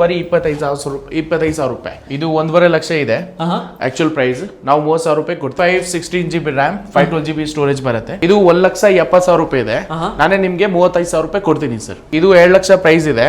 ಬರೀ 25,000 ರೂಪಾಯಿ. ಇದು 1.5 ಲಕ್ಷ ಇದೆ ಆಕ್ಚುಯಲ್ ಪ್ರೈಸ್. ನಾವು 30,000 ರೂಪಾಯಿ ಕೊಡ್ತೀವಿ. 516 GB ರ್ಯಾಮ್ 512 GB ಸ್ಟೋರೇಜ್ ಬರುತ್ತೆ. ಇದು 1,70,000 ರೂಪಾಯಿ ಇದೆ. ನಾನೇ ನಿಮ್ಗೆ 35,000 ರೂಪಾಯಿ ಕೊಡ್ತೀನಿ ಸರ್. ಇದು 2 ಲಕ್ಷ ಪ್ರೈಸ್ ಇದೆ.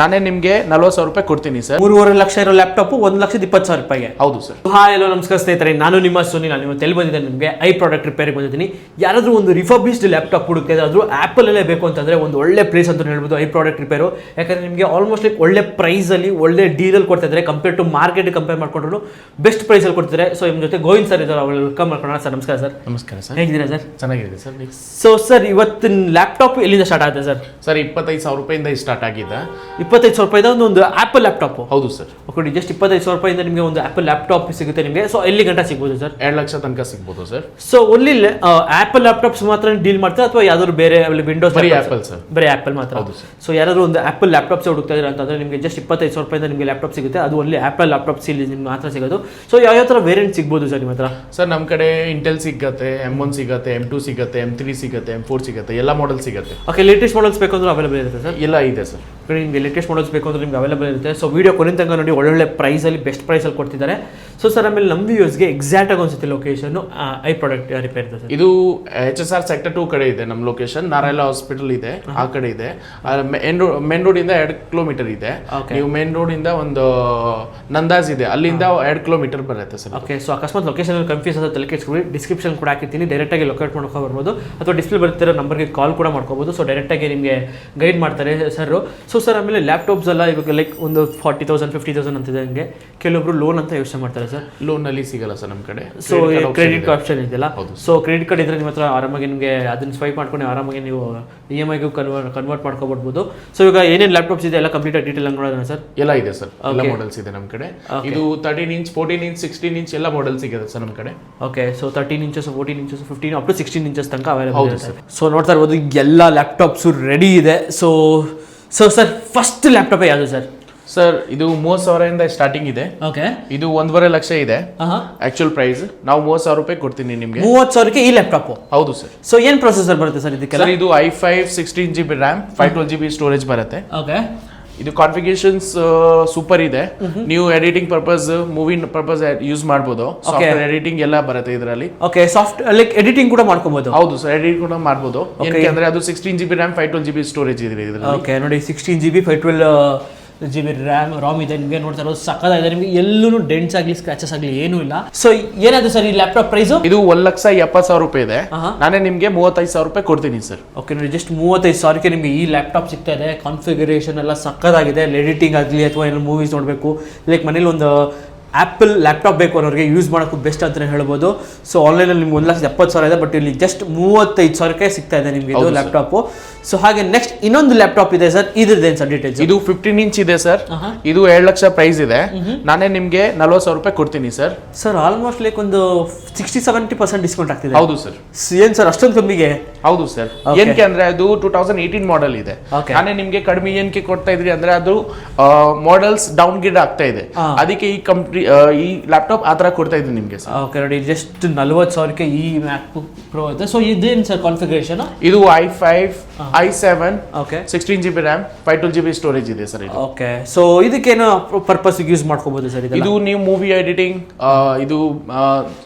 ನಾನೇ ನಿಮ್ಗೆ 40,000 ರೂಪಾಯಿ ಕೊಡ್ತೀನಿ ಸರ್. 3.5 ಲಕ್ಷ ಇರೋ ಲ್ಯಾಪ್ಟಾಪ್ 1,20,000 ರೂಪಾಯಿಗೆ. ಹೌದು ಸರ್. ಹಾಯ್ ಹಲೋ ನಮಸ್ಕಾರ ಸ್ನೇಹಿತರೆ, ನಾನು ನಿಮ್ಮ ಸುನಿಲ್. ನಾನು ಇವತ್ತು ಎಲ್ಲಿ ಬಂದಿದ್ದೇನೆ, ನಿಮಗೆ ಐ ಪ್ರಾಡಕ್ಟ್ ರಿಪೇರಿಗೆ ಬಂದಿದ್ದೀನಿ. ಯಾರಾದ್ರೂ ಒಂದು ರಿಫರ್ಬಿಶ್ಡ್ ಲ್ಯಾಪ್ಟಾಪ್ ಹುಡುಕ್ತಾ ಇದ್ರೆ, ಆಪಲ್ ಅಲ್ಲೇ ಬೇಕು ಅಂತಂದ್ರೆ ಒಂದು ಒಳ್ಳೆ ಪ್ಲೇಸ್ ಅಂತ ಹೇಳ್ಬೋದು ಐ ಪ್ರಾಡಕ್ಟ್ ರಿಪೇರು. ಯಾಕಂದ್ರೆ ನಿಮಗೆ ಆಲ್ಮೋಸ್ಟ್ ಲೈಕ್ ಒಳ್ಳೆ ಪ್ರೈಸ್ ಅಲ್ಲಿ ಒಳ್ಳೆ ಡೀಲ್ ಅಲ್ಲಿ ಕೊಡ್ತಾ ಇದ್ದಾರೆ. ಕಂಪೇರ್ ಟು ಮಾರ್ಕೆಟ್ ಕಂಪೇರ್ ಮಾಡ್ಕೊಂಡ್ರು ಬೆಸ್ಟ್ ಪ್ರೈಸ್ ಅಲ್ಲಿ ಕೊಡ್ತಾರೆ. ಸೊ ನಿಮ್ಮ ಜೊತೆ ಗೋವಿಂದ್ ಸರ್ ಇದ್ದಾರೆ, ಅವ್ರು ವೆಲ್ಕಮ್ ಮಾಡ್ಕೊಳ್ಳೋಣ. ಸರ್ ನಮಸ್ಕಾರ ಸರ್. ನಮಸ್ಕಾರ ಸರ್. ಹೇಗಿದ್ದೀರಾ ಸರ್? ಚೆನ್ನಾಗಿದೆ ಸರ್. ಸೊ ಸರ್, ಇವತ್ತಿನ ಲ್ಯಾಪ್ಟಾಪ್ ಎಲ್ಲಿಂದ ಸ್ಟಾರ್ಟ್ ಆಗುತ್ತೆ ಸರ್? ಸರ್ 25,000 ರೂಪಾಯಿಂದ ಸ್ಟಾರ್ಟ್ ಆಗಿದೆ. 25,000 ರೂಪಾಯಿದ ಒಂದು ಆಪಲ್ ಲ್ಯಾಪ್ಟಾಪ್? ಹೌದು ಸರ್. ಓಕೆ, ಜಸ್ಟ್ 25,000 ರೂಪಾಯಿಂದ ನಿಮಗೆ ಒಂದು ಆಪಲ್ ಲ್ಯಾಪ್ಟಾಪ್ ಸಿಗುತ್ತೆ ನಿಮಗೆ. ಸೊ ಎಲ್ಲಿ ಗಂಟ ಸಿಗ್ಬೋದು ಸರ್? 2 ಲಕ್ಷ ತನಕ ಸಿಗ್ಬೋದು sir. So only apple laptops ಮಾತ್ರ ಡೀಲ್ ಮಾಡ್ತಾರೆ ಅಥವಾ ಯಾವ್ದಾದ್ರು ಬೇರೆ ವಿಂಡೋಸ್? ಬರೀ ಆಪಲ್ ಸರ್. ಬರೀ ಆಪಲ್ ಮಾತ್ರ. ಹೌದು ಸರ್. ಸೊ ಯಾರಾದ್ರು ಒಂದು ಆಪಲ್ ಲ್ಯಾಪ್ಟಾಪ್ಸ್ ಹುಡುಕ್ತಾ ಇದ್ರೆ ಅಂತಂದ್ರೆ ನಿಮಗೆ ಜಸ್ಟ್ 25,000 ರೂಪಾಯಿಂದ ನಿಮಗೆ ಲ್ಯಾಪ್ಟಾಪ್ ಸಿಗುತ್ತೆ. ಅದು ಒಳ್ಳೆ ಆಪಲ್ ಲ್ಯಾಪ್ಟಾಪ್ ಸೀರೀಸ್ ನಿಮ್ಗೆ ಮಾತ್ರ ಸಿಗೋದು. ಸೊ ಯಾವ ಥರ ವೇರಿಯಂಟ್ ಸಿಗ್ಬೋದು ಸರ್ ನಿಮ್ಮ ಹತ್ರ? ಸರ್ ನಮ್ಮ ಕಡೆ ಇಂಟೆಲ್ ಸಿಗುತ್ತೆ, M1 ಸಿಗುತ್ತೆ, M2 ಸಿಗುತ್ತೆ, M3 ಸಿಗುತ್ತೆ, M4 ಸಿಗುತ್ತೆ, ಎಲ್ಲ ಮಾಡೆಲ್ ಸಿಗುತ್ತೆ. ಓಕೆ, ಲೇಟೆಸ್ಟ್ ಮಾಡೆಲ್ಸ್ ಬೇಕು ಅಂದ್ರೆ ಅವೈಲೇಬಲ್ ಇರುತ್ತೆ ಸರ್? ಎಲ್ಲ ಇದೆ ಸರ್. ನಿಮಗೆ ಲೇಟೆಸ್ಟ್ ಮಾಡೆಲ್ಸ್ ಬೇಕು ಅಂದ್ರೆ ನಿಮ್ಗೆ ಅವೈಲೇಬಲ್ ಇರುತ್ತೆ. ಸೊ ವಿಡಿಯೋ ಕೊನೆ ತನಕ ನೋಡಿ, ಒಳ್ಳೊಳ್ಳೆ ಪ್ರೈಸಲ್ಲಿ ಬೆಸ್ಟ್ ಪ್ರೈಸಲ್ಲಿ ಕೊಡ್ತಿದ್ದಾರೆ. ಸೊ ಸರ್, ಆಮೇಲೆ ನಮ್ಮ ವ್ಯೂಸ್ಗೆ ಎಕ್ಸಾಕ್ಟ್ ಆಗಿ ಅನ್ಸುತ್ತೆ ಲೊಕೇಶನ್ ಐ ಪ್ರಾಡಕ್ಟ್ ರಿಪೇರ್ ಇದೆ ಸರ್? ಇದು HSR ಸೆಕ್ಟರ್ 2 ಕಡೆ ಇದೆ ನಮ್ಮ ಲೊಕೇಶನ್. ನಾರಾಯಣ ಹಾಸ್ಪಿಟಲ್ ಇದೆ, ಆ ಕಡೆ ಇದೆ. ಮೇನ್ ರೋಡ್ ಇಂದ 2 ಕಿಲೋಮೀಟರ್ ಇದೆ. ನೀವು ಮೇನ್ ರೋಡ್ ಇಂದ ಒಂದು ನಂದಾಜ್ ಇದೆ, ಅಲ್ಲಿಂದ 2 ಕಿಲೋಮೀಟರ್ ಬರುತ್ತೆ ಸರ್. ಓಕೆ, ಸೊ ಅಕಸ್ಮಾತ್ ಲೊಕೇಶನ್ ಕನ್ಫ್ಯೂಸ್ ಅಂತ ತಲೆ ಕೆಡಿಸ್ಕೊಳ್ಳಿ, ಡಿಸ್ಕ್ರಿಪ್ಷನ್ ಕೂಡ ಹಾಕಿರ್ತೀನಿ. ಡೈರೆಕ್ಟ್ ಆಗಿ ಲೊಕೇಟ್ ಮಾಡ್ಕೊ ಬರ್ಬೋದು, ಅಥವಾ ಡಿಸ್ಪ್ಲೇ ಬರ್ತಿರೋ ನಂಬರ್ಗೆ ಕಾಲ್ ಕೂಡ ಮಾಡ್ಕೋಬಹುದು. ಸೊ ಡೈರೆಕ್ಟ್ ಆಗಿ ನಿಮಗೆ ಗೈಡ್ ಮಾಡ್ತಾರೆ ಸರ್. ಸೊ ಸರ್, ಆಮೇಲೆ ಲ್ಯಾಪ್ಟಾಪ್ಸ್ ಎಲ್ಲ ಇವಾಗ ಲೈಕ್ ಒಂದು 40,000 50,000 ಅಂತಿದೆ. ಹಂಗೆ ಕೆಲವೊಬ್ರು ಲೋನ್ ಅಂತ ಯೋಚನೆ ಮಾಡ್ತಾರೆ ಸರ್. ಲೋನ್ ಅಲ್ಲಿ ಸಿಗಲ್ಲ ಸರ್ ನಮ್ಮ ಕಡೆ. ಸೊ ಕ್ರೆಡಿಟ್ ಕಾರ್ಡ್ ಆಪ್ಷನ್ ಇದೆಯಲ್ಲ. ಸೊ ಕ್ರೆಡಿಟ್ ಕಾರ್ಡ್ ಇದ್ರೆ ನಿಮ್ಮ ಹತ್ರ ಆರಾಮಾಗಿ ನಿಮಗೆ ಅದನ್ನ ಸ್ವೈಪ್ ಮಾಡ್ಕೊಂಡು ಆರಾಮಾಗಿ ನೀವು EMIಗೂ ಕನ್ವರ್ಟ್ ಮಾಡ್ಕೊಬಿಡ್ಬೋದು. ಸೊ ಈಗ ಏನೇನು ಲ್ಯಾಪ್ಟಾಪ್ಸ್ ಇದೆ ಎಲ್ಲ ಕಂಪ್ಲೀಟ್ ಡೀಟೇಲ್ ನೋಡೋಣ ಸರ್. ಎಲ್ಲ ಇದೆ ಸರ್, ಎಲ್ಲ ಮಾಡೆಲ್ಸ್ ಇದೆ ನಮ್ಮ ಕಡೆ. ಇದು 13 ಇಂಚ್ 14 ಇಂಚ್ 16 ಇಂಚ್ ಎಲ್ಲ ಮಾಡೆಲ್ಸ್ ಸಿಗುತ್ತೆ ಸರ್ ನಮ್ಮ ಕಡೆ. Okay, so 13 inches 14 inches 15 up to 16 inches ತನಕ ಅವೈಲೇಬಲ್ ಇದೆ ಸರ್. ಸೊ ನೋಡ್ತಾ ಇರ್ಬೋದು, ಎಲ್ಲ ಲ್ಯಾಪ್ಟಾಪ್ಸು ರೆಡಿ ಇದೆ. ಸೊ ಸರ್, ಫಸ್ಟ್ ಲ್ಯಾಪ್ಟಾಪ್ ಯಾವುದು ಸರ್? ಸರ್ ಇದು 30,000 ಸ್ಟಾರ್ಟಿಂಗ್ ಇದೆ. ಓಕೆ, ಇದು 1.5 ಲಕ್ಷ ಇದೆ ಆಕ್ಚುಯಲ್ ಪ್ರೈಸ್. ನಾವು 30,000 ರೂಪಾಯಿ ಕೊಡ್ತೀನಿ ನಿಮಗೆ. 30,000ಕ್ಕೆ ಈ ಲ್ಯಾಪ್ಟಾಪ್? ಹೌದು ಸರ್. ಸೊ ಏನ್ ಪ್ರೊಸೆಸರ್ ಬರುತ್ತೆ ಸರ್ ಇದಕ್ಕೆ? ಸರ್ ಇದು i5 16 GB RAM 512 GB storage ಬರುತ್ತೆ. ಓಕೆ, ಇದು ಕಾನ್ಫಿಗರೇಷನ್ಸ್ ಸೂಪರ್ ಇದೆ. ನೀವು editing purpose, movie purpose use ಮಾಡಬಹುದು. ಸಾಫ್ಟ್ವೇರ್ ಎಡಿಟಿಂಗ್ ಎಲ್ಲ ಬರುತ್ತೆ ಇದರಲ್ಲಿ. ಓಕೆ, ಸಾಫ್ಟ್ ಲೈಕ್ ಎಡಿಟಿಂಗ್ ಕೂಡ ಮಾಡ್ಕೋಬಹುದು? ಹೌದು ಸರ್, ಎಡಿಟಿಂಗ್ ಕೂಡ ಮಾಡಬಹುದು. ಯಾಕಂದ್ರೆ ಅದು 16 GB ರ್ಯಾಮ್ 512 GB ಸ್ಟೋರೇಜ್ ಇದೆ ಇದರಲ್ಲಿ. ಓಕೆ, ನೋಡಿ 16 GB 512 GB ರಾಮ್ ಇದೆ. ನಿಮಗೆ ನೋಡ್ತಾ ಇರೋದು ಸಕ್ಕತ್ತಾಗಿದೆ. ನಿಮಗೆ ಎಲ್ಲೂ ಡೆಂಟ್ಸ್ ಆಗಲಿ ಸ್ಕ್ರಾಚಸ್ ಆಗಲಿ ಏನೂ ಇಲ್ಲ. ಸೊ ಏನಾದ್ರು ಸರ್ ಈ ಲ್ಯಾಪ್ಟಾಪ್ ಪ್ರೈಸ್? ಇದು 1,70,000 ರೂಪಾಯಿ ಇದೆ. ನಾನೇ ನಿಮಗೆ 35,000 ರೂಪಾಯಿ ಕೊಡ್ತೀನಿ ಸರ್. ಓಕೆ, ನೋಡಿ ಜಸ್ಟ್ 35,000ಕ್ಕೆ ನಿಮಗೆ ಈ ಲ್ಯಾಪ್ಟಾಪ್ ಸಿಗ್ತಾ ಇದೆ. ಕಾನ್ಫಿಗರೇಷನ್ ಎಲ್ಲ ಸಕ್ಕತ್ತಾಗಿದೆ. ಎಡಿಟಿಂಗ್ ಆಗಲಿ ಅಥವಾ ಏನೋ ಮೂವೀಸ್ ನೋಡಬೇಕು, ಲೈಕ್ ಮನೇಲಿ ಒಂದು ಆಪಲ್ ಲ್ಯಾಪ್ಟಾಪ್ ಬೇಕು ಅನ್ನೋರಿಗೆ ಯೂಸ್ ಮಾಡೋಕ್ಕೂ ಬೆಸ್ಟ್ ಅಂತಲೇ ಹೇಳ್ಬೋದು. ಸೊ ಆನ್ಲೈನಲ್ಲಿ ನಿಮ್ಗೆ 1,70,000 ಇದೆ, ಬಟ್ ಇಲ್ಲಿ ಜಸ್ಟ್ 35,000ಕ್ಕೆ ಸಿಗ್ತಾ ಇದೆ ನಿಮಗೆ ಇದು ಲ್ಯಾಪ್ಟಾಪು. ಸೊ ಹಾಗೆ ನೆಕ್ಸ್ಟ್ ಇನ್ನೊಂದು ಲ್ಯಾಪ್ಟಾಪ್ ಇದೆ ಸರ್, ಇದ್ರದ್ದೇನು ಸರ್ ಡೀಟೇಲ್ಸ್? ಇದು 15 ಇಂಚ್ ಇದೆ ಸರ್. ಇದು 2 ಲಕ್ಷ ಪ್ರೈಸ್ ಇದೆ. ನಾನೇ ನಿಮಗೆ 40,000 ರೂಪಾಯಿ ಕೊಡ್ತೀನಿ ಸರ್. ಸರ್ ಆಲ್ಮೋಸ್ಟ್ ಲೈಕ್ ಒಂದು 60-70% ಡಿಸ್ಕೌಂಟ್ ಆಗ್ತಿದೆ. ಹೌದು ಸರ್. ಏನ್ ಸರ್ ಅಷ್ಟೊಂದು ಕಮ್ಮಿಗೆ? ಹೌದು ಸರ್. ಏನಕ್ಕೆ ಅಂದ್ರೆ ಅದು 2018 ಮಾಡೆಲ್ ಇದೆ. ನಾನೇ ನಿಮ್ಗೆ ಕಡಿಮೆ ಏನಕ್ಕೆ ಕೊಡ್ತಾ ಇದ್ರಿ ಅಂದ್ರೆ ಅದು ಮಾಡೆಲ್ಸ್ ಡೌನ್ ಗ್ರೇಡ್ ಆಗ್ತಾ ಇದೆ, ಅದಕ್ಕೆ ಈ ಕಂಪ್ನಿ ಈ ಲ್ಯಾಪ್ಟಾಪ್ ಆ ತರ ಕೊಡ್ತಾ ಇದ್ದೀನಿ ನಿಮ್ಗೆ ಸರ್. ಓಕೆ, ನೋಡಿ ಜಸ್ಟ್ 40,000ಕ್ಕೆ ಈ ಮ್ಯಾಕ್ಬುಕ್ ಪ್ರೋ ಇದೆ. ಸೊ ಇದೇನು ಸರ್ ಕಾನ್ಫಿಗರೇಷನ್? ಇದು i5 i7 okay 16 GB RAM 512 GB storage ಇದೆ ಸರ್ ಇದು. ಓಕೆ, ಸೊ ಇದಕ್ಕೇನು ಪರ್ಪಸ್ ಯೂಸ್ ಮಾಡ್ಕೋಬಹುದು ಸರ್? ಇದು ನೀವು ಮೂವಿ ಎಡಿಟಿಂಗ್, ಇದು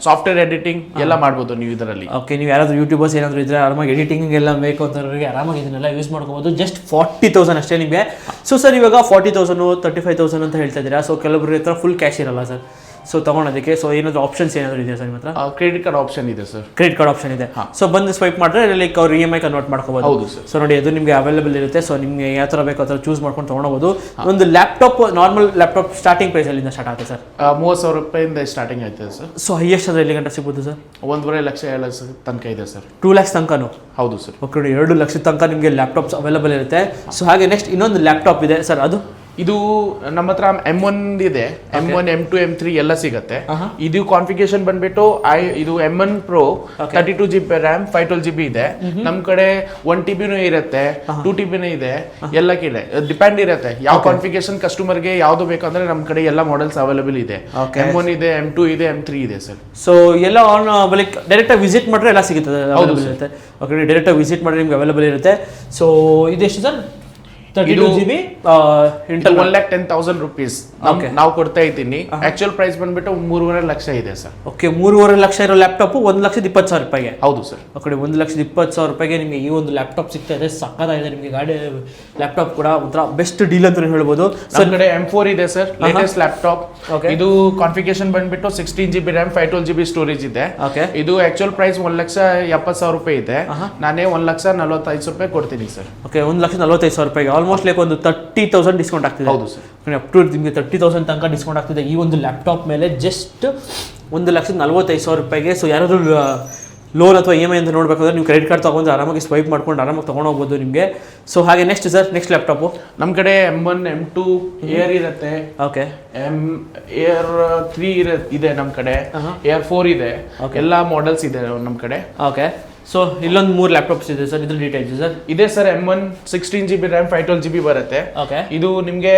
ಸಾಫ್ಟ್ವೇರ್ ಎಡಿಟಿಂಗ್ ಎಲ್ಲ ಮಾಡ್ಬೋದು ನೀವು ಇದರಲ್ಲಿ. ಓಕೆ, ನೀವು ಯಾರಾದ್ರೂ ಯೂಟ್ಯೂಬರ್ಸ್ ಏನಾದ್ರು ಇದ್ರೆ ಆರಾಮಾಗಿ ಎಡಿಟಿಂಗ್ ಎಲ್ಲ ಬೇಕು ಅಂತವ್ರಿಗೆ ಆರಾಮಾಗಿ ಇದನ್ನೆಲ್ಲ ಯೂಸ್ ಮಾಡ್ಕೋಬಹುದು. ಜಸ್ಟ್ 40,000 ಅಷ್ಟೇ ನಿಮಗೆ. ಸೊ ಸರ್, ಇವಾಗ 40,000 35,000 ಅಂತ ಹೇಳ್ತಾ ಇದ್ದೀರಾ. ಸೊ ಕೆಲವೊಬ್ಬರ ಹತ್ರ ಫುಲ್ ಕ್ಯಾಶ್ ಇರಲ್ಲ ಸರ್, ಸೊ ತಗೊಳೋದಕ್ಕೆ. ಸೊ ಏನಾದ್ರು ಆಪ್ಷನ್ಸ್ ಏನಾದ್ರು ಇದೆಯಾ ಸರ್ ನಿಮ್ಮ ಹತ್ರ? ಕ್ರೆಡಿಟ್ ಕಾರ್ಡ್ ಆಪ್ಷನ್ ಇದೆ ಸರ್. ಕ್ರೆಡಿಟ್ ಕಾರ್ಡ್ ಆಪ್ಷನ್ ಇದೆ. ಸೊ ಬಂದು ಸ್ವೈಪ್ ಮಾಡಿದ್ರೆ ಲೈಕ್ ಅವ್ರು EMI ಕನ್ವರ್ಟ್ ಮಾಡ್ಕೋಬಹುದು. ಹೌದು ಸರ್. ಸೊ ನೋಡಿ, ಅದು ನಿಮಗೆ ಅವೈಲೇಬಲ್ ಇರುತ್ತೆ. ಸೊ ನಿಮಗೆ ಯಾವ ಥರ ಬೇಕು ಆ ಥರ ಚೂಸ್ ಮಾಡ್ಕೊಂಡು ತೊಗೊಳಬಹುದು. ಒಂದು laptop normal laptop starting price ಅಲ್ಲಿಂದ ಸ್ಟಾರ್ಟ್ ಆಗುತ್ತೆ ಸರ್? 30,000 ರೂಪಾಯಿಂದ ಸ್ಟಾರ್ಟಿಂಗ್ ಆಯ್ತದೆ ಸರ್. ಸೊ ಹೈಯೆಸ್ಟ್ ಅಂದ್ರೆ ಎಲ್ಲಿ ಗಂಟೆ ಸಿಗ್ಬೋದು ಸರ್? 1.5 ಲಕ್ಷ 2 ಲಕ್ಷ ತನಕ ಇದೆ ಸರ್. 2 lakhs ತನಕನೂ? ಹೌದು ಸರ್. ಓಕೆ, ನೋಡಿ 2 ಲಕ್ಷ ತನಕ ನಿಮಗೆ ಲ್ಯಾಪ್ಟಾಪ್ಸ್ ಅವೈಲೇಬಲ್ ಇರುತ್ತೆ. ಸೊ ಹಾಗೆ ನೆಕ್ಸ್ಟ್ ಇನ್ನೊಂದು ಲ್ಯಾಪ್ಟಾಪ್ ಇದೆ ಸರ್, ಅದು ಇದು ನಮ್ಮ ಹತ್ರ M1 ಇದೆ, M1 M2 M3 ಎಲ್ಲ ಸಿಗುತ್ತೆ. ಇದು ಕಾನ್ಫಿಗರೇಷನ್ ಬಂದ್ಬಿಟ್ಟು ಇದು M1 Pro 32 GB RAM 512 GB ಇದೆ. ನಮ್ ಕಡೆ 1 TB ಇರುತ್ತೆ, 2 TB ಇದೆ, ಎಲ್ಲ ಕಡೆ ಡಿಪೆಂಡ್ ಇರುತ್ತೆ ಯಾವ ಕಾನ್ಫಿಗರೇಷನ್ ಕಸ್ಟಮರ್ಗೆ ಯಾವ್ದು ಬೇಕಂದ್ರೆ ನಮ್ ಕಡೆ ಎಲ್ಲ ಮಾಡೆಲ್ಸ್ ಅವೈಲೇಬಲ್ ಇದೆ. M1 ಇದೆ, M2 ಇದೆ, M3 ಇದೆ ಸರ್. ಸೊ ಎಲ್ಲ ಆನ್ ಲೈಕ್ ಡೈರೆಕ್ಟ್ ಆಗಿ ವಿಸಿಟ್ ಮಾಡಿದ್ರೆ ಎಲ್ಲ ಸಿಗುತ್ತೆ, ಅವೈಲೇಬಲ್ ಇರುತ್ತೆ. ಓಕೆ, ಡೈರೆಕ್ಟ್ ಆಗಿ ವಿಸಿಟ್ ಮಾಡಿದ್ರೆ ನಿಮ್ಗೆ ಅವೈಲೇಬಲ್ ಇರುತ್ತೆ. ಸೊ ಇದೆಷ್ಟು ಸರ್? 32GB ಇಂಟಲ್ 1,10,000 rupees ನಾವು ಕೊಡ್ತಾ ಇದ್ದೀನಿ. ಆಕ್ಚುಯಲ್ ಪ್ರೈಸ್ ಬಂದ್ಬಿಟ್ಟು 3.5 ಲಕ್ಷ ಇದೆ ಸರ್. ಓಕೆ 3.5 ಲಕ್ಷ ಇರೋ ಲ್ಯಾಪ್ಟಾಪ್ 1,20,000 ರೂಪಾಯಿಗೆ. ಹೌದು ಸರ್. ಆ ಕಡೆ 1,20,000 ರೂಪಾಯಿಗೆ ನಿಮಗೆ ಈ ಒಂದು ಲ್ಯಾಪ್ಟಾಪ್ ಸಿಗ್ತಾ ಇದೆ. ಸಕ್ಕತ್ತಾಗಿದೆ ನಿಮಗೆ ಗಾಡಿ ಲ್ಯಾಪ್ಟಾಪ್ ಕೂಡ ಒಂಥರ ಬೆಸ್ಟ್ ಡೀಲ್ ಅಂತ ಹೇಳ್ಬೋದು. ನಮ್ಮ ಕಡೆ M4 ಇದೆ ಸರ್, ಲೇಟೆಸ್ಟ್ ಲ್ಯಾಪ್ಟಾಪ್. ಇದು ಕಾನ್ಫಿಗರೇಷನ್ ಬಂದ್ಬಿಟ್ಟು 16GB RAM 512GB ಸ್ಟೋರೇಜ್ ಇದೆ. ಇದು ಆಕ್ಚುಯಲ್ ಪ್ರೈಸ್ 1,70,000 ರೂಪಾಯಿ ಇದೆ. ನಾನೇ 1,45,000 ರೂಪಾಯಿ ಕೊಡ್ತೀನಿ ಸರ್. ಓಕೆ 1,45,000 ರೂಪಾಯಿಗೆ ಆಲ್ಮೋಸ್ಟ್ ಲೈಕ್ ಒಂದು 30,000 ಡಿಸ್ಕೌಂಟ್ ಆಗ್ತಿದೆ. ಹೌದು ಸರ್. ಅಪ್ ಟು ನಿಮಗೆ 30,000 ತನಕ ಡಿಸ್ಕೌಂಟ್ ಆಗ್ತಿದೆ ಈ ಒಂದು ಲ್ಯಾಪ್ಟಾಪ್ ಮೇಲೆ. ಜಸ್ಟ್ 1,45,000 ರೂಪಾಯಿಗೆ. ಸೊ ಯಾರಾದರೂ ಲೋನ್ ಅಥವಾ EMI ಅಂತ ನೋಡ್ಬೇಕಾದ್ರೆ ನೀವು ಕ್ರೆಡಿಟ್ ಕಾರ್ಡ್ ತೊಗೊಂಡು ಆರಾಮಾಗಿ ಸ್ವೈಪ್ ಮಾಡ್ಕೊಂಡು ಆರಾಮಾಗಿ ತೊಗೊಂಡೋಗ್ಬೋದು ನಿಮಗೆ. ಸೊ ಹಾಗೆ ನೆಕ್ಸ್ಟ್ ಸರ್, ನೆಕ್ಸ್ಟ್ ಲ್ಯಾಪ್ಟಾಪು ನಮ್ಮ ಕಡೆ M1 M2 ಏರ್ ಇರುತ್ತೆ. ಓಕೆ ಏರ್ 3 ಇದೆ ನಮ್ಮ ಕಡೆ, ಏರ್ 4 ಇದೆ. ಎಲ್ಲ ಮಾಡೆಲ್ಸ್ ಇದೆ ನಮ್ಮ ಕಡೆ. ಓಕೆ ಸೊ ಇಲ್ಲೊಂದು 3 ಲ್ಯಾಪ್ಟಾಪ್ಸ್ ಇದೆ ಸರ್, ಇದ್ರ ಡೀಟೇಲ್ಸ್ ಸರ್. ಇದೆ sir, M1 16GB RAM 512GB ಬರುತ್ತೆ. ಓಕೆ ಇದು ನಿಮಗೆ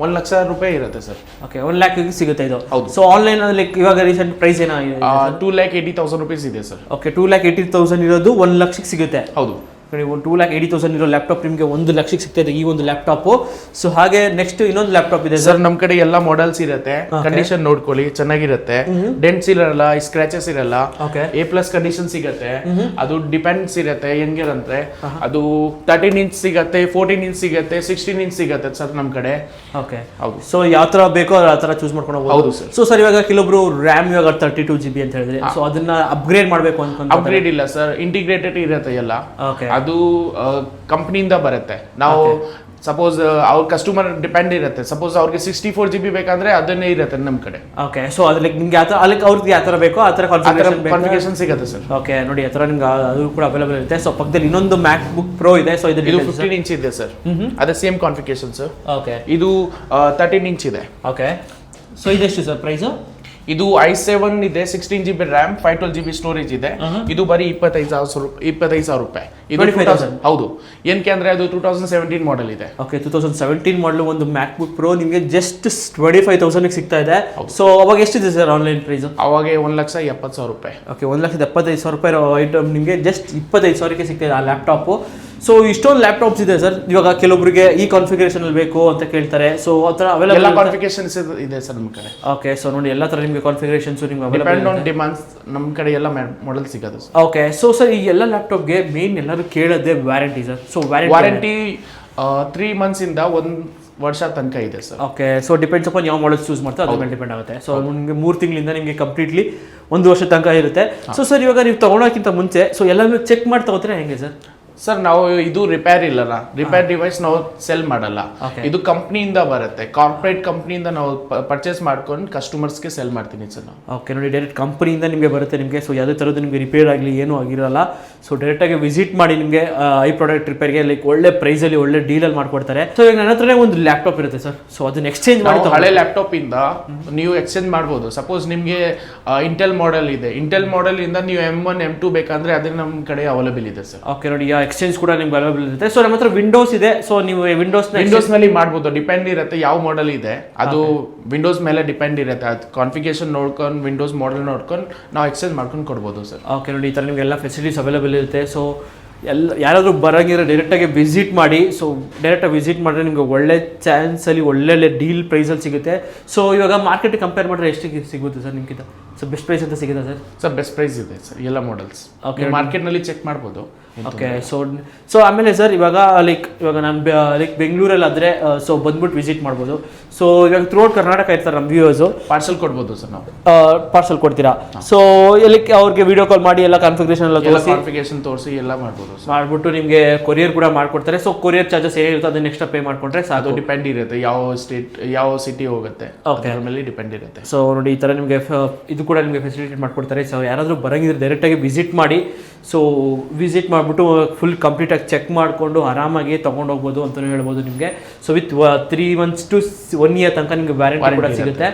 1 ಲಕ್ಷ ರೂಪಾಯಿ ಇರುತ್ತೆ ಸರ್. ಓಕೆ 1 ಲ್ಯಾಕ್ ಸಿಗುತ್ತೆ ಇದು. ಹೌದು. ಸೊ ಆನ್ಲೈನ್ ಅಲ್ಲಿ ಇವಾಗ ರೀಸೆಂಟ್ ಪ್ರೈಸ್ ಏನಾಗಿದೆ? 2,80,000 rupees ಇದೆ ಸರ್. ಓಕೆ 2,80,000 ಇರೋದು 1 ಲಕ್ಷಕ್ಕೆ ಸಿಗುತ್ತೆ. ಹೌದು. ನೀವು 2,80,000 ಇರೋ ಲ್ಯಾಪ್ಟಾಪ್ ನಿಮಗೆ 1 ಲಕ್ಷಕ್ಕೆ ಸಿಗ್ತಾ ಇದೆ ಈ ಒಂದು ಲ್ಯಾಪ್ಟಾಪ್. ಸೊ ಹಾಗೆ ನೆಕ್ಸ್ಟ್ ಇನ್ನೊಂದು ಲ್ಯಾಪ್ಟಾಪ್ ಇದೆ ಸರ್. ನಮ್ಮ ಕಡೆ ಎಲ್ಲ ಮಾಡೆಲ್ಸ್ ಇರುತ್ತೆ, ಕಂಡೀಷನ್ ನೋಡ್ಕೊಳ್ಳಿ, ಚೆನ್ನಾಗಿರುತ್ತೆ. ಡೆಂಟ್ಸ್ ಇರಲ್ಲ, ಸ್ಕ್ರಾಚಸ್ ಇರಲ್ಲ, A+ ಕಂಡೀಷನ್ ಸಿಗುತ್ತೆ. ಅದು ಡಿಪೆಂಡ್ಸ್ ಇರುತ್ತೆ ಹೆಂಗಿರಂದ್ರೆ, ಅದು 13 ಇಂಚ್ ಸಿಗತ್ತೆ, 14 ಇಂಚ್ ಸಿಗತ್ತೆ, 16 ಇಂಚ್ ಸಿಗತ್ತೆ ಸರ್ ನಮ್ಮ ಕಡೆ. ಓಕೆ ಹೌದು. ಸೊ ಯಾವ ತರ ಬೇಕೋ ಆ ತರ ಚೂಸ್ ಮಾಡ್ಕೊಂಡು ಹೋಗ್ಬೋದು. ಹೌದು ಸರ್. ಸೊ ಸರ್ ಇವಾಗ ಕೆಲವೊಬ್ರು ರ್ಯಾಮ್ ಇವಾಗ 32GB ಅಂತ ಹೇಳಿದ್ರೆ, ಸೊ ಅದನ್ನ ಅಪ್ಗ್ರೇಡ್ ಮಾಡಬೇಕು ಅಂತ. ಅಪ್ಗ್ರೇಡ್ ಇಲ್ಲ ಸರ್, ಇಂಟಿಗ್ರೇಟೆಡ್ ಇರುತ್ತೆ ಎಲ್ಲ. ಓಕೆ ಅದು ಕಂಪ್ನಿಯಿಂದ ಬರುತ್ತೆ. ನಾವು ಸಪೋಸ್ ಅವ್ರ ಕಸ್ಟಮರ್ ಡಿಪೆಂಡ್ ಇರುತ್ತೆ. ಸಪೋಸ್ ಅವ್ರಿಗೆ 64GB ಬೇಕಂದ್ರೆ ಅದನ್ನೇ ಇರುತ್ತೆ ನಮ್ಮ ಕಡೆ. ಓಕೆ ಸೊ ಅದ್ರಲ್ಲಿ ನಿಮ್ಗೆ ಅವ್ರಿಗೆ ಯಾವ ತರ ಬೇಕೋ ಆ ತರ ಕಾನ್ಫಿಗರೇಷನ್ ಸಿಗುತ್ತೆ ಸರ್. ಓಕೆ ನೋಡಿ ಆ ತರ ನಿಮ್ಗೆ ಅದು ಕೂಡ ಅವೈಲೇಬಲ್ ಇರುತ್ತೆ. ಸೊ ಪಕ್ಕದಲ್ಲಿ ಇನ್ನೊಂದು MacBook Pro ಇದೆ. ಸೊ ಇದು 15 ಇಂಚ್ ಇದೆ ಸರ್. ಅದೇ ಸೇಮ್ ಕಾನ್ಫಿಗರೇಷನ್ ಸರ್. ಓಕೆ ಇದು 13 ಇಂಚ್ ಇದೆ. ಓಕೆ ಸೊ ಇದೆಷ್ಟು ಸರ್ ಪ್ರೈಸ್? ಇದು i7 ಇದೆ, 16GB RAM 512GB ಸ್ಟೋರೇಜ್ ಇದೆ. ಇದು ಬರೀ 25,000 ರೂಪಾಯಿ. ಹೌದು. ಏನಕ್ಕೆ ಅಂದ್ರೆ ಅದು 2017 ಮಾಡೆಲ್ ಇದೆ. ಓಕೆ 2017 ಮಾಡೆಲ್ ಒಂದು MacBook Pro ನಿಮಗೆ ಜಸ್ಟ್ 25,000 ಸಿಗ್ತಾ ಇದೆ. ಸೊ ಅವಾಗ ಎಷ್ಟಿದೆ ಸರ್ ಆನ್ಲೈನ್ ಪ್ರೈಸ್? ಅವಾಗ 1,70,000 ರೂಪಾಯಿ. ಓಕೆ 1,75,000 ರೂಪಾಯಿ ಐಟಮ್ ನಿಮಗೆ ಜಸ್ಟ್ 25,000ಕ್ಕೆ ಸಿಗ್ತಾ ಇದೆ ಆ ಲ್ಯಾಪ್ಟಾಪು. ಸೊ ಇಷ್ಟೊಂದು ಲ್ಯಾಪ್ಟಾಪ್ಸ್ ಇದೆ ಸರ್. ಇವಾಗ ಕೆಲವೊಬ್ಬರಿಗೆ ಈ ಕಾನ್ಫಿಗರೇಷನ್ ಅಲ್ಲಿ ಬೇಕು ಅಂತ ಕೇಳ್ತಾರೆ. ಸೊ ಆ ಥರ ಅವೈಲೇಬಲ್ ಎಲ್ಲ ಕಾನ್ಫಿಗರೇಷನ್ಸ್ ಇದೆ ಸರ್ ನಮ್ಮ ಕಡೆ. ಓಕೆ ಸೊ ನೋಡಿ ಎಲ್ಲ ಥರ ನಿಮಗೆ ಕಾನ್ಫಿಗರೇಷನ್ಸ್ ನಿಮ್ಗೆ ಡಿಪೆಂಡ್ ಆನ್ ಡಿಮಾಂಡ್ಸ್ ನಮ್ಮ ಕಡೆ ಎಲ್ಲ ಮಾಡೆಲ್ ಸಿಗೋದು. ಓಕೆ ಸೊ ಸರ್ ಈ ಎಲ್ಲ ಲ್ಯಾಪ್ಟಾಪ್ಗೆ ಮೇನ್ ಎಲ್ಲರೂ ಕೇಳೋದೇ warranty sir. So warranty 3 months ಇಂದ 1 ವರ್ಷ ತನಕ ಇದೆ ಸರ್. ಓಕೆ ಸೊ ಡಿಪೆಂಡ್ಸ್ ಅಪಾನ್ ಯಾವ ಮಾಡೆಲ್ ಚೂಸ್ ಮಾಡ್ತಾರೆ ಅದ್ರ ಮೇಲೆ ಡಿಪೆಂಡ್ ಆಗುತ್ತೆ. ಸೊ ನಿಮಗೆ 3 ತಿಂಗಳಿಂದ ನಿಮಗೆ ಕಂಪ್ಲೀಟ್ಲಿ 1 ವರ್ಷ ತನಕ ಇರುತ್ತೆ. ಸೊ ಸರ್ ಇವಾಗ ನೀವು ತೊಗೊಳೋಕ್ಕಿಂತ ಮುಂಚೆ ಸೊ ಎಲ್ಲನೂ ಚೆಕ್ ಮಾಡಿ ತಗೋತೀರಾ ಹೆಂಗೆ ಸರ್? ಸರ್ ನಾವು ಇದು ರಿಪೇರ್ ಇಲ್ಲಲ್ಲ, ರಿಪೇರ್ ಡಿವೈಸ್ ನಾವು ಸೆಲ್ ಮಾಡಲ್ಲ. ಇದು ಕಂಪ್ನಿಯಿಂದ ಬರುತ್ತೆ, ಕಾರ್ಪೊರೇಟ್ ಕಂಪ್ನಿಯಿಂದ ನಾವು ಪರ್ಚೇಸ್ ಮಾಡ್ಕೊಂಡು ಕಸ್ಟಮರ್ಸ್ಗೆ ಸೆಲ್ ಮಾಡ್ತೀನಿ ಸರ್ ನಾವು. ಓಕೆ ನೋಡಿ ಡೈರೆಕ್ಟ್ ಕಂಪ್ನಿಯಿಂದ ನಿಮಗೆ ಬರುತ್ತೆ ನಿಮಗೆ. ಸೊ ಯಾವುದೇ ಥರದ್ದು ನಿಮಗೆ ರಿಪೇರ್ ಆಗಲಿ ಏನೂ ಆಗಿರಲ್ಲ. ಸೊ ಡೈರೆಕ್ಟಾಗಿ ವಿಸಿಟ್ ಮಾಡಿ ನಿಮಗೆ ಐ ಪ್ರಾಡಕ್ಟ್ ರಿಪೇರ್ಗೆ ಲೈಕ್ ಒಳ್ಳೆ ಪ್ರೈಸಲ್ಲಿ ಒಳ್ಳೆ ಡೀಲಲ್ಲಿ ಮಾಡ್ಕೊಡ್ತಾರೆ. ಸೊ ಈಗ ನನ್ನ ಹತ್ರನೇ ಒಂದು ಲ್ಯಾಪ್ಟಾಪ್ ಇರುತ್ತೆ ಸರ್. ಸೊ ಅದನ್ನ ಎಕ್ಸ್ಚೇಂಜ್ ಮಾಡಿ ಹಳೆ ಲ್ಯಾಪ್ಟಾಪ್ ಇಂದ ನೀವು ಎಕ್ಸ್ಚೇಂಜ್ ಮಾಡ್ಬೋದು. ಸಪೋಸ್ ನಿಮಗೆ ಇಂಟೆಲ್ ಮಾಡೆಲ್ ಇದೆ, ಇಂಟೆಲ್ ಮಾಡೆಲ್ ಇಂದ ನೀವು M1 M2 ಬೇಕಂದ್ರೆ ಅದನ್ನ ನಮ್ಮ ಕಡೆ ಅವೈಲೇಬಲ್ ಇದೆ ಸರ್. ಓಕೆ ನೋಡಿ ಎಕ್ಸ್ಚೇಂಜ್ ಕೂಡ ನಿಮ್ಗೆ ಅವೈಲೇಬಲ್ ಇರುತ್ತೆ. ಸೊ ನಮ್ಮ ಹತ್ರ ವಿಂಡೋಸ್ ಇದೆ. ಸೊ ನೀವು ವಿಂಡೋಸ್ ನಲ್ಲಿ ಮಾಡ್ಬೋದು. ಡಿಪೆಂಡ್ ಇರುತ್ತೆ ಯಾವ ಮಾಡೆಲ್ ಇದೆ, ಅದು ವಿಂಡೋಸ್ ಮೇಲೆ ಡಿಪೆಂಡ್ ಇರುತ್ತೆ. ಅದು ಕಾನ್ಫಿಗರೇಷನ್ ನೋಡ್ಕೊಂಡು ವಿಂಡೋಸ್ ಮಾಡೆಲ್ ನೋಡ್ಕೊಂಡು ನಾವು ಎಕ್ಸ್ಚೇಂಜ್ ಮಾಡ್ಕೊಂಡು ಕೊಡ್ಬೋದು ಸರ್. ಓಕೆ ನೋಡಿ ಈ ಥರ ನಿಮಗೆ ಎಲ್ಲ ಫೆಸಿಲಿಟೀಸ್ ಅವೈಲೇಬಲ್ ಇರುತ್ತೆ. ಸೊ ಯಾರಾದರೂ ಬರೋಂಗಿರೋ ಡೈರೆಕ್ಟಾಗಿ ವಿಸಿಟ್ ಮಾಡಿ. ಸೊ ಡೈರೆಕ್ಟಾಗಿ ವಿಸಿಟ್ ಮಾಡಿದ್ರೆ ನಿಮಗೆ ಒಳ್ಳೆ ಚಾನ್ಸಲ್ಲಿ ಒಳ್ಳೆ ಡೀಲ್ ಪ್ರೈಸಲ್ಲಿ ಸಿಗುತ್ತೆ. ಸೊ ಇವಾಗ ಮಾರ್ಕೆಟ್ ಕಂಪೇರ್ ಮಾಡಿದ್ರೆ ಎಷ್ಟಿಗೆ ಸಿಗುತ್ತೆ ಸರ್ ನಿಮ್ಗಿಂತ? ಸೊ ಬೆಸ್ಟ್ ಪ್ರೈಸ್ ಅಂತ ಸಿಗುತ್ತೆ ಸರ್? ಸರ್ ಬೆಸ್ಟ್ ಪ್ರೈಸ್ ಇದೆ ಸರ್ ಎಲ್ಲ ಮಾಡೆಲ್ಸ್. ಓಕೆ ಮಾರ್ಕೆಟ್ನಲ್ಲಿ ಚೆಕ್ ಮಾಡ್ಬೋದು. ಓಕೆ ಸೊ ಆಮೇಲೆ ಸರ್ ಇವಾಗ ನಾನು ಬೆಂಗಳೂರಲ್ಲಿ ಆದರೆ ಸೊ ಬಂದ್ಬಿಟ್ಟು ವಿಸಿಟ್ ಮಾಡ್ಬೋದು. ಸೊ ಇವಾಗ ಥ್ರೂಔಟ್ ಕರ್ನಾಟಕ ಇರ್ತಾರೆ ನಮ್ಮ ವ್ಯೂವರ್ಸು. ಪಾರ್ಸಲ್ ಕೊಡ್ಬೋದು ಸರ್ ನಾವು. ಪಾರ್ಸಲ್ ಕೊಡ್ತೀರಾ? ಸೊ ಅವ್ರಿಗೆ ವಿಡಿಯೋ ಕಾಲ್ ಮಾಡಿ ಎಲ್ಲ ಕಾನ್ಫಿಗರೇಷನ್ ತೋರಿಸಿ ಎಲ್ಲ ಮಾಡ್ಬೋದು. ಮಾಡ್ಬಿಟ್ಟು ನಿಮಗೆ ಕೊರಿಯರ್ ಕೂಡ ಮಾಡ್ಕೊಡ್ತಾರೆ. ಸೊ ಕೊರಿಯರ್ ಚಾರ್ಜಸ್ ಏನಿರುತ್ತೆ ಅದನ್ನ ಎಕ್ಸ್ಟ್ರಾ ಪೇ ಮಾಡ್ಕೊಂಡ್ರೆ ಅದು ಡಿಪೆಂಡ್ ಇರುತ್ತೆ ಯಾವ ಸ್ಟೇಟ್ ಯಾವ ಸಿಟಿ ಹೋಗುತ್ತೆ ಅದ್ರ ಮೇಲೆ ಡಿಪೆಂಡ್ ಇರುತ್ತೆ. ಸೊ ನೋಡಿ ಈ ಥರ ನಿಮಗೆ ಇದು ಕೂಡ ನಿಮಗೆ ಫೆಸಿಲಿಟೇಟ್ ಮಾಡ್ಕೊಡ್ತಾರೆ. ಸೊ ಯಾರಾದರೂ ಬರೋಂಗಿದ್ರೆ ಡೈರೆಕ್ಟಾಗಿ ವಿಸಿಟ್ ಮಾಡಿ. ಸೊ ವಿಸಿಟ್ ಮಾಡಿಬಿಟ್ಟು ಫುಲ್ ಕಂಪ್ಲೀಟಾಗಿ ಚೆಕ್ ಮಾಡಿಕೊಂಡು ಆರಾಮಾಗಿ ತೊಗೊಂಡೋಗ್ಬೋದು ಅಂತಲೇ ಹೇಳ್ಬೋದು ನಿಮಗೆ. So with 3 months to 1 year ತನಕ ನಿಮಗೆ ವ್ಯಾರಂಟಿ ಕೂಡ ಸಿಗುತ್ತೆ.